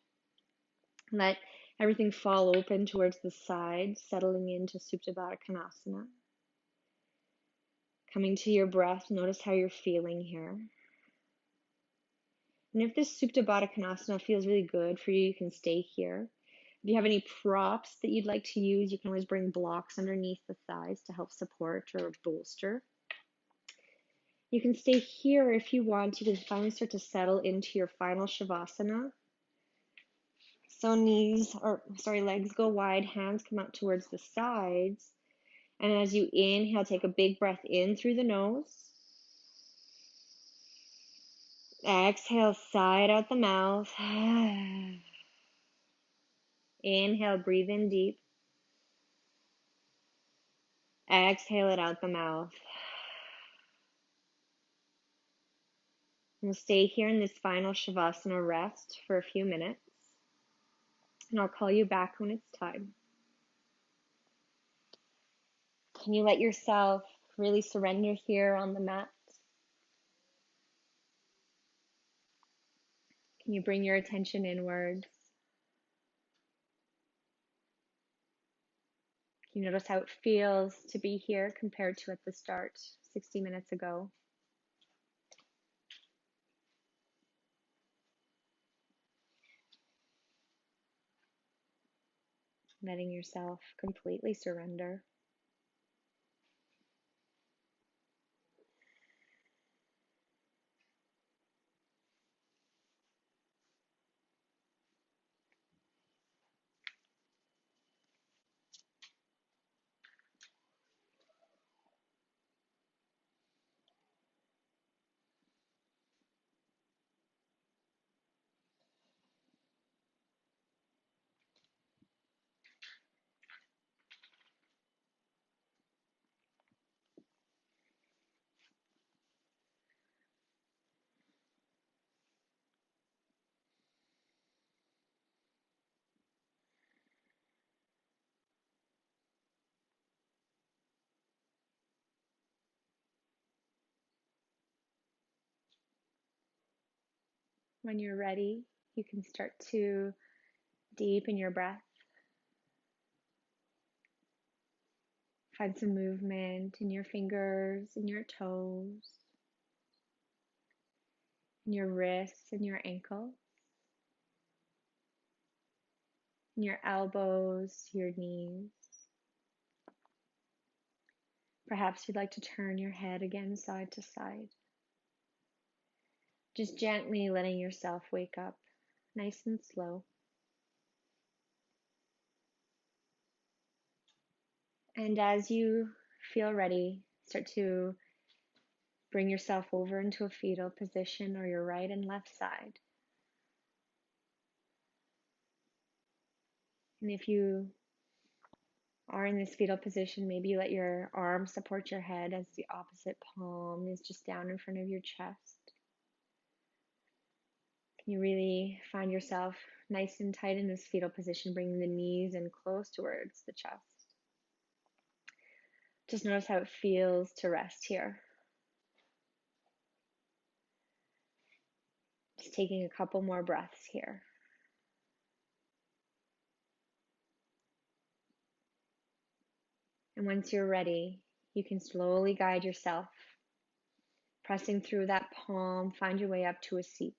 Let everything fall open towards the sides, settling into Supta Baddha Konasana. Coming to your breath, notice how you're feeling here. And if this Supta Baddha Konasana feels really good for you, you can stay here. If you have any props that you'd like to use, you can always bring blocks underneath the thighs to help support or bolster. You can stay here if you want. You can finally start to settle into your final Shavasana. So legs go wide, hands come out towards the sides. And as you inhale, take a big breath in through the nose. Exhale, sigh it out the mouth. Inhale, breathe in deep. Exhale it out the mouth. We'll stay here in this final Shavasana rest for a few minutes. And I'll call you back when it's time. Can you let yourself really surrender here on the mat? Can you bring your attention inwards? Can you notice how it feels to be here compared to at the start 60 minutes ago? Letting yourself completely surrender. When you're ready, you can start to deepen your breath. Find some movement in your fingers, in your toes, in your wrists, and your ankles, in your elbows, your knees. Perhaps you'd like to turn your head again side to side. Just gently letting yourself wake up, nice and slow. And as you feel ready, start to bring yourself over into a fetal position or your right and left side. And if you are in this fetal position, maybe you let your arms support your head as the opposite palm is just down in front of your chest. Can you really find yourself nice and tight in this fetal position, bringing the knees in close towards the chest? Just notice how it feels to rest here. Just taking a couple more breaths here. And once you're ready, you can slowly guide yourself, pressing through that palm, find your way up to a seat.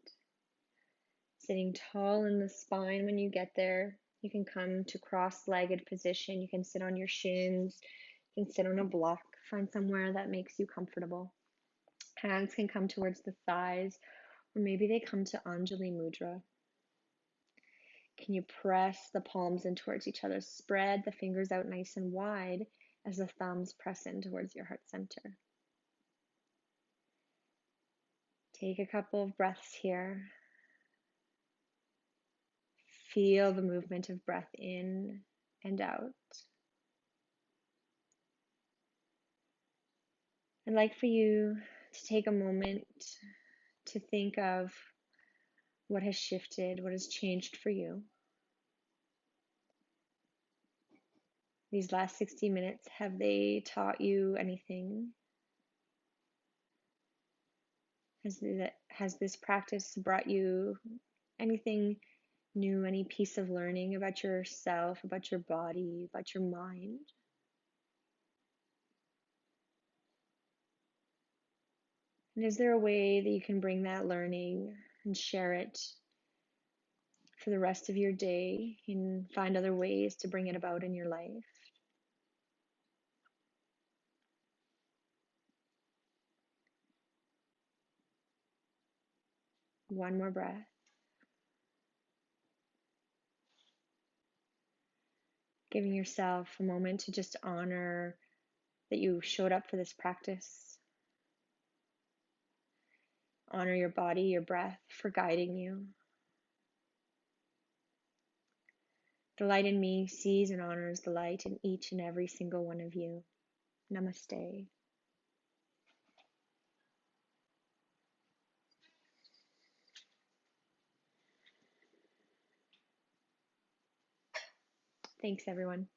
Sitting tall in the spine when you get there. You can come to cross-legged position. You can sit on your shins. You can sit on a block. Find somewhere that makes you comfortable. Hands can come towards the thighs, or maybe they come to Anjali Mudra. Can you press the palms in towards each other? Spread the fingers out nice and wide as the thumbs press in towards your heart center. Take a couple of breaths here. Feel the movement of breath in and out. I'd like for you to take a moment to think of what has shifted, what has changed for you. These last 60 minutes, have they taught you anything? Has this practice brought you anything new, any piece of learning about yourself, about your body, about your mind? And is there a way that you can bring that learning and share it for the rest of your day and find other ways to bring it about in your life? One more breath. Giving yourself a moment to just honor that you showed up for this practice. Honor your body, your breath for guiding you. The light in me sees and honors the light in each and every single one of you. Namaste. Thanks, everyone.